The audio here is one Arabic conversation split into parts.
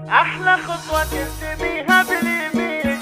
أحلى خطوة ترسميها باليمين.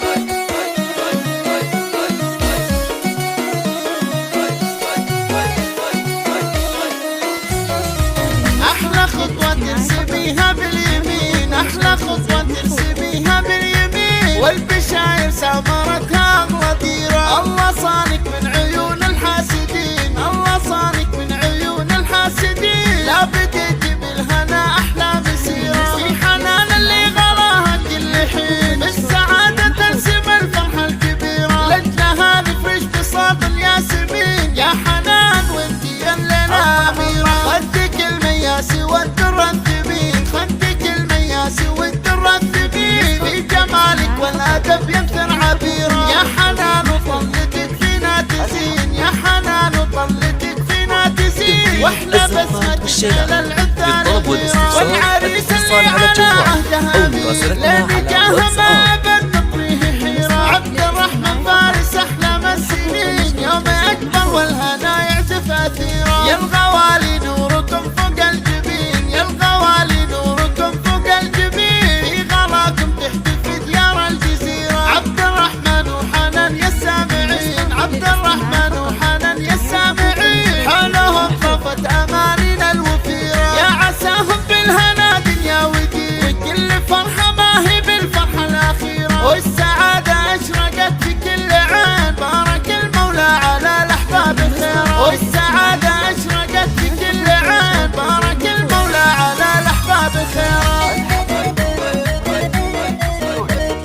أحلى خطوة ترسميها باليمين، أحلى خطوة ترسميها باليمين، والبشاير سامرتها أغلى ديرة. الله صانك من عيون الحاسدين، الله صانك من عيون الحاسدين. لا بديتي بالهنا أحلى مسيرة، في حنان اللي غلاها كل حين، بالسعادة ترسم الفرحة الكبيرة. لجلها نفرش بساط الياسمين، يا حنان وانتي لنا أميرة. خدك المياسي والدر الثمين، خدك المياسي والدر الثمين، في جمالك والأدب ينثر عبيرة. يا حنان وطلتك فينا تزين، يا حنان وطلتك فينا تزين، واحنا بسمتك على العدة الغيرة. والعريس اللي على عهدها مين، لين جاها ما أبد تطريه حيرة. عبد الرحمن فارس أحلام السنين، يوم أكبر والهنا يعزف أثيرا. يا الغوالي نوركم فوق الجبين، يا الغوالي نوركم فوق الجبين، في غلاكم تحتفي ديار الجزيرة. عبد الرحمن وحنان يا السامعين، عبد الرحمن وحنان يا السامعين، حولهم طفت أمانينا الوفيرة. يا عساهم بالهنا دنيا ودين، وكل فرحة ما هي بالفرحة الأخيرة. والسعادة أشرقت في كل عين، بارك المولى على الأحباب خيرا. والسعادة أشرقت في كل عين، بارك المولى على الأحباب خيرا.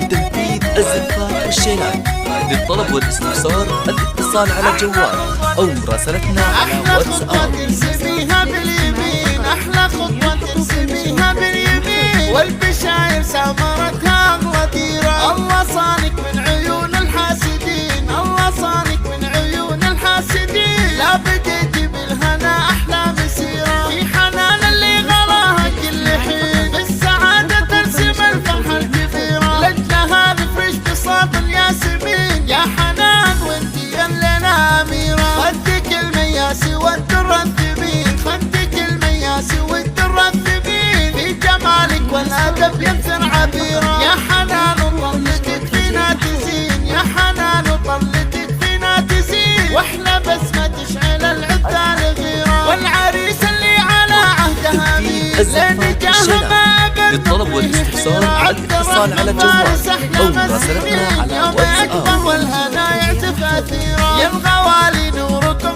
تنفيذ الزفاف والشيلات. للطلب والاستفسار الاتصال على الجوال أو مراسلتنا على واتساب. أحلى خطوة ترسميها باليمين، أحلى خطوة ترسميها باليمين، والبشاير سامرتها أغلى ديرة. الله صانك من عيون الحاسدين، الله صانك من عيون الحاسدين. لا بديتي بالهنا أحلى مسيرة، في حنان اللي غلاها كل حين، بالسعادة ترسم الفرحة الكبيرة. لجلها نفرش بساط الياسمين، يا حنان وانتي لنا أميرة. خدك المياسي والدر الثمين، خدك المياسي والدر الثمين، في جمالك والأدب ينثر عبيرة. يا حنان وطلتك فينا تزين، يا حنان وطلتك فينا تزين، واحنا بسمة تشعل العدة الغيرة. والعريس اللي على عهدها مين، لين جاها ما أبد. للطلب والاستفسار الاتصال على الجوال أو مراسلتنا على يوم واتساب. أكبر والهنا يعزف أثيرا. يا الغوالي نوركم